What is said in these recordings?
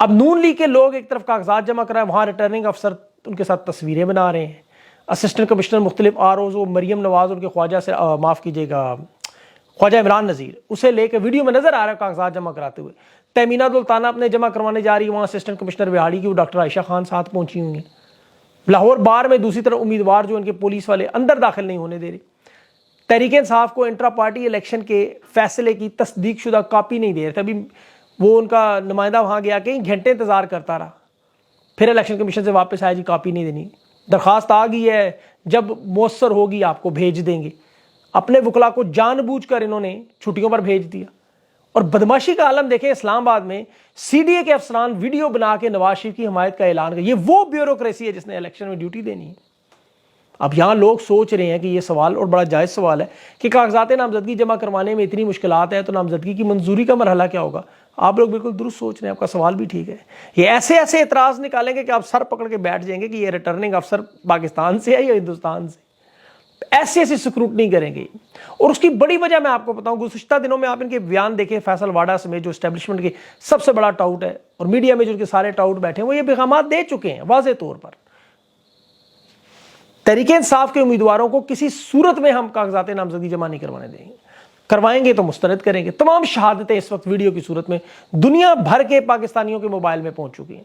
اب نون لیگ کے لوگ ایک طرف کاغذات جمع کرائے، وہاں ریٹرننگ افسر ان کے ساتھ تصویریں بنا رہے ہیں، اسسٹنٹ کمشنر مختلف ROs، وہ مریم نواز ان کے خواجہ سے معاف کیجیے گا خواجہ عمران نذیر، اسے لے کے ویڈیو میں نظر آ رہا ہے کاغذات جمع کراتے ہوئے۔ تیمینہ دلتانہ اپنے جمع کروانے جا رہی ہے، وہاں اسسٹنٹ کمشنر بہاڑی کی وہ ڈاکٹر عائشہ خان ساتھ پہنچی ہوئی ہیں۔ لاہور بار میں دوسری طرف امیدوار جو ان کے پولیس والے اندر داخل نہیں ہونے دے رہے، تحریک انصاف کو انٹرا پارٹی الیکشن کے فیصلے کی تصدیق شدہ کاپی نہیں دے رہے تھے، ابھی وہ ان کا نمائندہ وہاں گیا کئی گھنٹے انتظار کرتا رہا، پھر الیکشن کمیشن سے واپس آیا جی کاپی نہیں دینی، درخواست آ گئی ہے جب مؤثر ہوگی آپ کو بھیج دیں گے۔ اپنے وکلا کو جان بوجھ کر انہوں نے چھٹیوں پر بھیج دیا۔ اور بدماشی کا عالم دیکھیں، اسلام آباد میں CDA کے افسران ویڈیو بنا کے نواز شریف کی حمایت کا اعلان کر، یہ وہ بیوروکریسی ہے جس نے الیکشن میں ڈیوٹی دینی ہے۔ اب یہاں لوگ سوچ رہے ہیں کہ یہ سوال اور بڑا جائز سوال ہے کہ کاغذات نامزدگی جمع کروانے میں اتنی مشکلات ہیں تو نامزدگی کی منظوری کا مرحلہ کیا ہوگا؟ آپ لوگ بالکل درست سوچ رہے ہیں، آپ کا سوال بھی ٹھیک ہے۔ یہ ایسے ایسے اعتراض نکالیں گے کہ آپ سر پکڑ کے بیٹھ جائیں گے کہ یہ ریٹرننگ افسر پاکستان سے ہے یا ہندوستان سے، ایسی ایسی سکروٹنی کریں گے۔ اور اس کی بڑی وجہ میں آپ کو بتاؤں، گزشتہ دنوں میں آپ ان کے بیان دیکھیں، فیصل واڈا سمیت جو اسٹیبلشمنٹ کے سب سے بڑا ٹاؤٹ ہے اور میڈیا میں جو ان کے سارے ٹاؤٹ بیٹھے ہیں، وہ یہ پیغامات دے چکے ہیں واضح طور پر، تحریک انصاف کے امیدواروں کو کسی صورت میں ہم کاغذات نامزدگی جمع نہیں کروانے دیں گے، کروائیں گے تو مسترد کریں گے۔ تمام شہادتیں اس وقت ویڈیو کی صورت میں دنیا بھر کے پاکستانیوں کے موبائل میں پہنچ چکی ہیں۔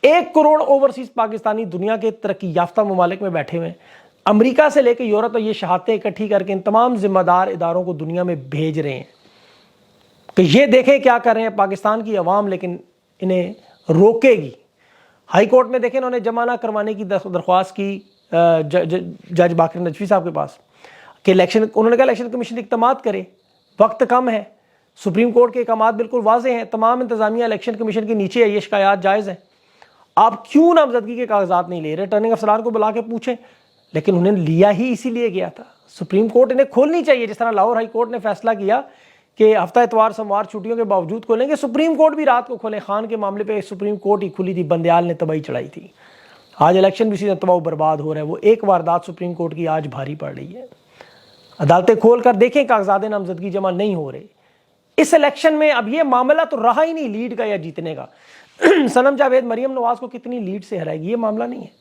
1 کروڑ اوورسیز پاکستانی دنیا کے ترقی یافتہ ممالک میں بیٹھے ہوئے ہیں، امریکہ سے لے کے یورپ، اور یہ شہادتیں اکٹھی کر کے ان تمام ذمہ دار اداروں کو دنیا میں بھیج رہے ہیں کہ یہ دیکھیں کیا کر رہے ہیں پاکستان کی عوام، لیکن انہیں روکے گی۔ ہائی کورٹ میں دیکھیں انہوں نے جمع نہ کروانے کی درخواست کی جج باقر نجفی صاحب کے پاس کہ انہوں نے کہا الیکشن کمیشن اقدامات کرے، وقت کم ہے، سپریم کورٹ کے احکامات بالکل واضح ہیں، تمام انتظامیہ الیکشن کمیشن کے نیچے ہے، یہ شکایات جائز ہیں، آپ کیوں نامزدگی کے کاغذات نہیں لے رہے؟ ریٹرننگ افسران کو بلا کے پوچھیں، لیکن انہیں لیا ہی اسی لیے گیا تھا۔ سپریم کورٹ انہیں کھولنی چاہیے، جس طرح لاہور ہائی کورٹ نے فیصلہ کیا کہ ہفتہ اتوار سوموار چھٹیوں کے باوجود کھولیں گے، سپریم کورٹ بھی رات کو کھولیں۔ خان کے معاملے پہ سپریم کورٹ ہی کھلی تھی، بندیال نے تباہی چڑھائی تھی، آج الیکشن بھی اسی طرح تباہ و برباد ہو رہا ہے۔ وہ ایک واردات سپریم کورٹ کی آج بھاری پڑ رہی ہے۔ عدالتیں کھول کر دیکھیں کاغذات نامزدگی جمع نہیں ہو رہے اس الیکشن میں۔ اب یہ معاملہ تو رہا ہی نہیں لیڈ کا یا جیتنے کا، صنم جاوید مریم نواز کو کتنی لیڈ سے ہرائے گی، یہ معاملہ نہیں ہے۔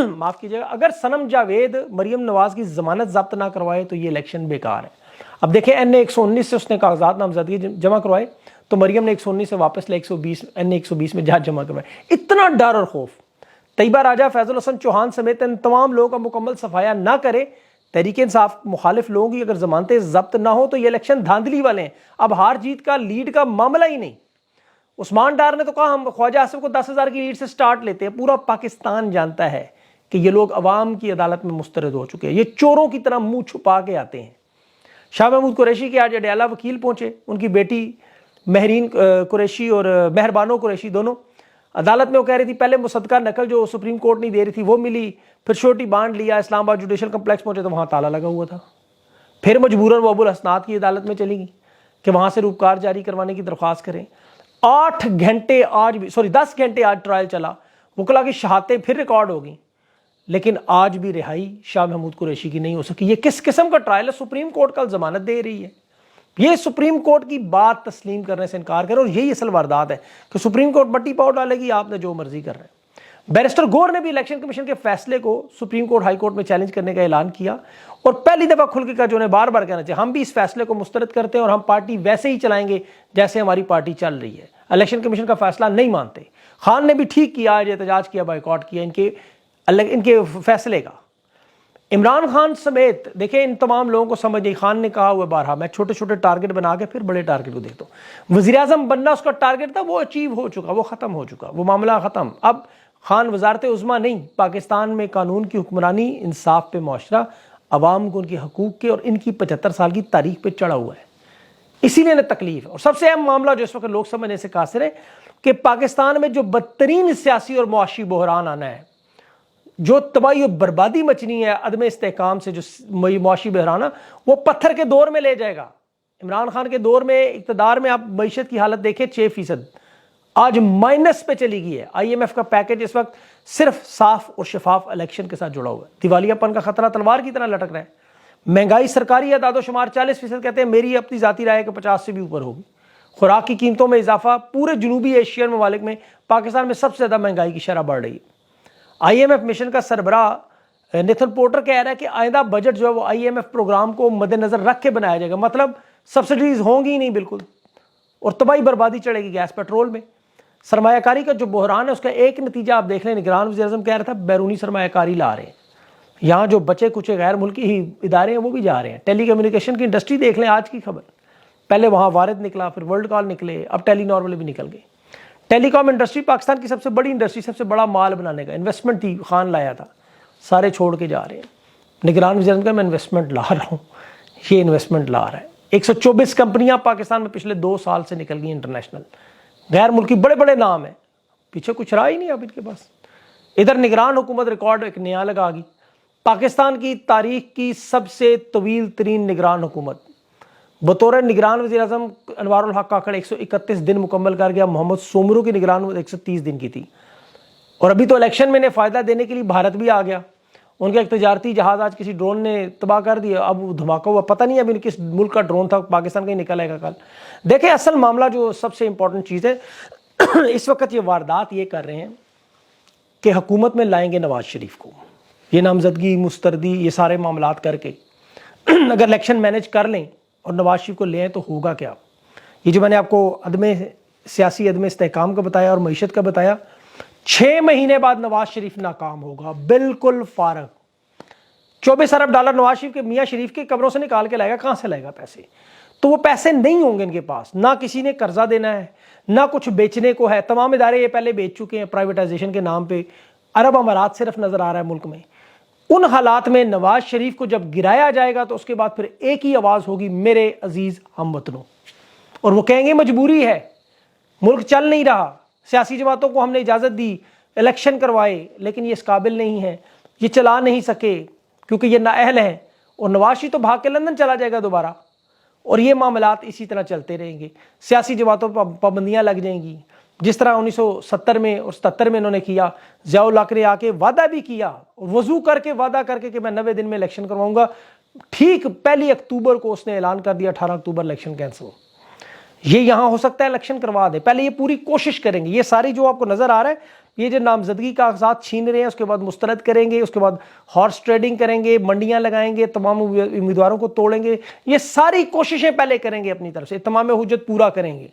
معاف کیجیے گا، اگر صنم جاوید مریم نواز کی ضمانت ضبط نہ کروائے تو یہ الیکشن بیکار ہے۔ اب دیکھیں NA 119 سے اس نے کاغذات نامزدگی جمع کروائے تو مریم نے 119 سے واپس لے 120 NA 120 میں جہاز جمع کروائے۔ اتنا ڈر اور خوف طیبہ راجہ، فیض الحسن چوہان سمیت ان تمام لوگوں کا مکمل صفایا نہ کرے، تحریک انصاف مخالف لوگوں کی اگر ضمانتیں ضبط نہ ہو تو یہ الیکشن دھاندلی والے ہیں۔ اب ہار جیت کا لیڈ کا معاملہ ہی نہیں۔ عثمان ڈار نے تو کہا ہم خواجہ آصف کو 10,000 کی لیڈ سے سٹارٹ لیتے ہیں۔ پورا پاکستان جانتا ہے کہ یہ لوگ عوام کی عدالت میں مسترد ہو چکے ہیں، یہ چوروں کی طرح منہ چھپا کے آتے ہیں۔ شاہ محمود قریشی کے آج اڈیالہ وکیل پہنچے، ان کی بیٹی مہرین قریشی اور مہربانو قریشی دونوں عدالت میں، وہ کہہ رہی تھی پہلے مصدقہ نقل جو سپریم کورٹ نہیں دے رہی تھی وہ ملی، پھر شورٹی بانڈ لیا، اسلام آباد جوڈیشل کمپلیکس پہنچے تو وہاں تالا لگا ہوا تھا، پھر مجبوراً وہ ابو الحسنات کی عدالت میں چلی گئی کہ وہاں سے روپکار جاری کروانے کی درخواست کریں۔ 10 گھنٹے آج ٹرائل چلا، وکلا کی شہادتیں پھر ریکارڈ ہو گئیں، لیکن آج بھی رہائی شاہ محمود قریشی کی نہیں ہو سکی۔ یہ کس قسم کا ٹرائل ہے؟ سپریم کورٹ کل ضمانت دے رہی ہے، یہ سپریم کورٹ کی بات تسلیم کرنے سے انکار کرے، اور یہی اصل واردات ہے کہ سپریم کورٹ مٹی پاؤ ڈالے گی، آپ نے جو مرضی کر رہے ہیں۔ بیرسٹر گور نے بھی الیکشن کمیشن کے فیصلے کو سپریم کورٹ ہائی کورٹ میں چیلنج کرنے کا اعلان کیا، اور پہلی دفعہ کھل کے کہا جو انہیں بار بار کہنا چاہیے، ہم بھی اس فیصلے کو مسترد کرتے ہیں اور ہم پارٹی ویسے ہی چلائیں گے جیسے ہماری پارٹی چل رہی ہے، الیکشن کمیشن کا فیصلہ نہیں مانتے۔ خان نے بھی ٹھیک کیا، آج احتجاج کیا، بائیکاٹ کیا ان کے فیصلے کا۔ عمران خان سمیت دیکھیں ان تمام لوگوں کو سمجھ نہیں، خان نے کہا ہوا بارہا میں چھوٹے چھوٹے ٹارگٹ بنا کے پھر بڑے ٹارگٹ کو دیکھتا ہوں۔ وزیر اعظم بننا اس کا ٹارگٹ تھا، وہ اچیو ہو چکا، وہ ختم ہو چکا، وہ معاملہ ختم۔ اب خان وزارت عظمیٰ نہیں، پاکستان میں قانون کی حکمرانی، انصاف پہ معاشرہ، عوام کو ان کے حقوق کے اور ان کی 75 سال کی تاریخ پہ چڑھا ہوا ہے، اسی لیے تکلیف ہے۔ اور سب سے اہم معاملہ جو اس وقت لوگ سمجھنے سے قاصر ہے کہ پاکستان میں جو بدترین سیاسی اور معاشی بحران آنا ہے، جو تباہی و بربادی مچنی ہے عدم استحکام سے، جو معاشی بحران ہے، وہ پتھر کے دور میں لے جائے گا۔ عمران خان کے دور میں اقتدار میں آپ معیشت کی حالت دیکھیں 6%، آج مائنس پہ چلی گئی ہے۔ IMF کا پیکج اس وقت صرف صاف اور شفاف الیکشن کے ساتھ جڑا ہوا ہے، دیوالیہ پن کا خطرہ تلوار کی طرح لٹک رہا ہے۔ مہنگائی سرکاری اعداد و شمار 40% کہتے ہیں، میری اپنی ذاتی رائے کہ 50 سے بھی اوپر ہوگی۔ خوراک کی قیمتوں میں اضافہ، پورے جنوبی ایشین ممالک میں پاکستان میں سب سے زیادہ مہنگائی کی شرح بڑھ رہی ہے۔ IMF مشن کا سربراہ نیتھن پورٹر کہہ رہا ہے کہ آئندہ بجٹ جو ہے وہ IMF پروگرام کو مد نظر رکھ کے بنایا جائے گا، مطلب سبسڈیز ہوں گی ہی نہیں بالکل، اور تباہی بربادی چڑھے گی گیس پیٹرول میں۔ سرمایہ کاری کا جو بحران ہے اس کا ایک نتیجہ آپ دیکھ لیں، نگران وزیر اعظم کہہ رہا تھا بیرونی سرمایہ کاری لا رہے ہیں، یہاں جو بچے کچے غیر ملکی ہی ادارے ہیں وہ بھی جا رہے ہیں۔ ٹیلی کمیونیکیشن کی انڈسٹری دیکھ لیں، آج کی خبر، پہلے وہاں وارد نکلا، پھر ورلڈ کال نکلے، اب ٹیلی نارمل بھی نکل گئی۔ ٹیلی کام انڈسٹری پاکستان کی سب سے بڑی انڈسٹری، سب سے بڑا مال بنانے کا، انویسٹمنٹ تھی، خان لایا تھا، سارے چھوڑ کے جا رہے ہیں۔ نگران وزیر اعظم کا میں انویسٹمنٹ لا رہا ہوں، یہ انویسٹمنٹ لا رہا ہے۔ 124 کمپنیاں پاکستان میں پچھلے 2 سال سے نکل گئی انٹرنیشنل، غیر ملکی بڑے بڑے نام ہیں، پیچھے کچھ رہا ہی نہیں اب ان کے پاس۔ ادھر نگران حکومت ریکارڈ ایک نیا لگا گئی، پاکستان کی تاریخ کی سب سے طویل ترین نگران حکومت، بطور نگران وزیر اعظم انوار الحق کاکڑ 131 دن مکمل کر گیا، محمد سومرو کی نگران 130 دن کی تھی، اور ابھی تو الیکشن میں انہیں فائدہ دینے کے لیے بھارت بھی آ گیا، ان کا ایک تجارتی جہاز آج کسی ڈرون نے تباہ کر دیا، اب وہ دھماکہ ہوا، پتہ نہیں ابھی کس ملک کا ڈرون تھا، پاکستان کا ہی نکل آئے گا کل۔ دیکھیں اصل معاملہ جو سب سے امپورٹنٹ چیز ہے، اس وقت یہ واردات یہ کر رہے ہیں کہ حکومت میں لائیں گے نواز شریف کو، یہ نامزدگی مستردی یہ سارے معاملات کر کے اگر الیکشن مینیج کر لیں اور نواز شریف کو لے آئیں تو ہوگا کیا؟ یہ جو میں نے آپ کو سیاسی عدم استحکام کا بتایا اور معیشت کا بتایا، 6 مہینے بعد نواز شریف ناکام ہوگا، بالکل فارغ۔ 24 ارب ڈالر نواز شریف کے میاں شریف کے قبروں سے نکال کے لائے گا، کہاں سے لائے گا پیسے؟ تو وہ پیسے نہیں ہوں گے ان کے پاس، نہ کسی نے قرضہ دینا ہے، نہ کچھ بیچنے کو ہے، تمام ادارے یہ پہلے بیچ چکے ہیں پرائیویٹائزیشن کے نام پہ، عرب امارات صرف نظر آ رہا ہے ملک میں۔ ان حالات میں نواز شریف کو جب گرایا جائے گا تو اس کے بعد پھر ایک ہی آواز ہوگی، میرے عزیز ہم وطنوں، اور وہ کہیں گے مجبوری ہے، ملک چل نہیں رہا، سیاسی جماعتوں کو ہم نے اجازت دی، الیکشن کروائے، لیکن یہ اس قابل نہیں ہے، یہ چلا نہیں سکے کیونکہ یہ نااہل ہیں، اور نواز شریف تو بھاگ کے لندن چلا جائے گا دوبارہ، اور یہ معاملات اسی طرح چلتے رہیں گے، سیاسی جماعتوں پر پابندیاں لگ جائیں گی، جس طرح 1970 میں اور 77 میں انہوں نے کیا۔ ضیاء الحق نے آ کے وعدہ بھی کیا، وضو کر کے وعدہ کر کے کہ میں 90 دن میں الیکشن کرواؤں گا، ٹھیک 1 اکتوبر کو اس نے اعلان کر دیا 18 اکتوبر الیکشن کینسل۔ یہ یہاں ہو سکتا ہے الیکشن کروا دے، پہلے یہ پوری کوشش کریں گے، یہ ساری جو آپ کو نظر آ رہا ہے، یہ جو نامزدگی کاغذات چھین رہے ہیں اس کے بعد مسترد کریں گے، اس کے بعد ہارس ٹریڈنگ کریں گے، منڈیاں لگائیں گے، تمام امیدواروں کو توڑیں گے، یہ ساری کوششیں پہلے کریں گے اپنی طرف سے، تمام حجت پورا کریں گے،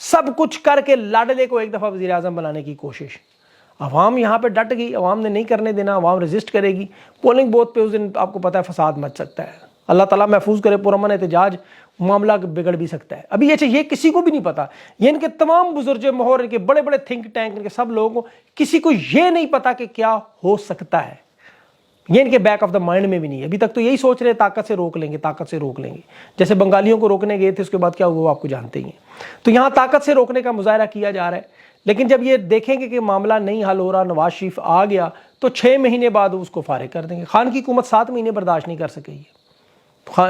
سب کچھ کر کے لاڈلے کو ایک دفعہ وزیر اعظم بنانے کی کوشش۔ عوام یہاں پہ ڈٹ گئی، عوام نے نہیں کرنے دینا، عوام ریزسٹ کرے گی، پولنگ بوتھ پہ اس دن آپ کو پتہ ہے فساد مچ سکتا ہے، اللہ تعالیٰ محفوظ کرے، پرامن احتجاج، معاملہ بگڑ بھی سکتا ہے۔ ابھی یہ کسی کو بھی نہیں پتا، یہ ان کے تمام بزرگ مہور، ان کے بڑے بڑے تھنک ٹینک، ان کے سب لوگوں کو، کسی کو یہ نہیں پتا کہ کیا ہو سکتا ہے، یہ ان کے بیک آف دا مائنڈ میں بھی نہیں ہے۔ ابھی تک تو یہی سوچ رہے طاقت سے روک لیں گے، طاقت سے روک لیں گے، جیسے بنگالیوں کو روکنے گئے تھے، اس کے بعد کیا ہوا وہ آپ کو جانتے ہی ہیں۔ تو یہاں طاقت سے روکنے کا مظاہرہ کیا جا رہا ہے، لیکن جب یہ دیکھیں گے کہ معاملہ نہیں حل ہو رہا، نواز شریف آ گیا، تو 6 مہینے بعد اس کو فارغ کر دیں گے۔ خان کی حکومت 7 مہینے برداشت نہیں کر سکے گی،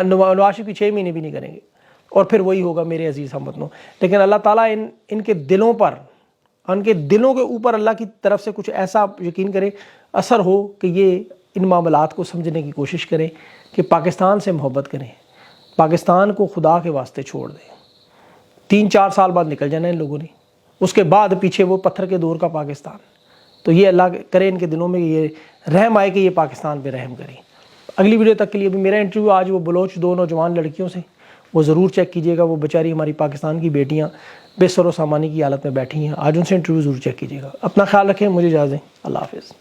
نواز شریف کی 6 مہینے بھی نہیں کریں گے، اور پھر وہی ہوگا میرے عزیز ہم وطنوں۔ لیکن اللہ تعالیٰ ان کے دلوں پر، ان کے دلوں کے اوپر اللہ کی طرف سے کچھ ایسا یقین کرے، اثر ہو کہ یہ ان معاملات کو سمجھنے کی کوشش کریں کہ پاکستان سے محبت کریں، پاکستان کو خدا کے واسطے چھوڑ دیں۔ 3-4 سال بعد نکل جانا ان لوگوں نے، اس کے بعد پیچھے وہ پتھر کے دور کا پاکستان۔ تو یہ اللہ کرے ان کے دلوں میں یہ رحم آئے کہ یہ پاکستان پہ رحم کریں۔ اگلی ویڈیو تک کے لیے بھی میرا انٹرویو آج وہ بلوچ 2 نوجوان لڑکیوں سے، وہ ضرور چیک کیجیے گا، وہ بیچاری ہماری پاکستان کی بیٹیاں بے سر و سامانی کی حالت میں بیٹھی ہیں، آج ان سے انٹرویو ضرور چیک کیجیے گا۔ اپنا خیال رکھیں، مجھے اجازت دیں، اللہ حافظ۔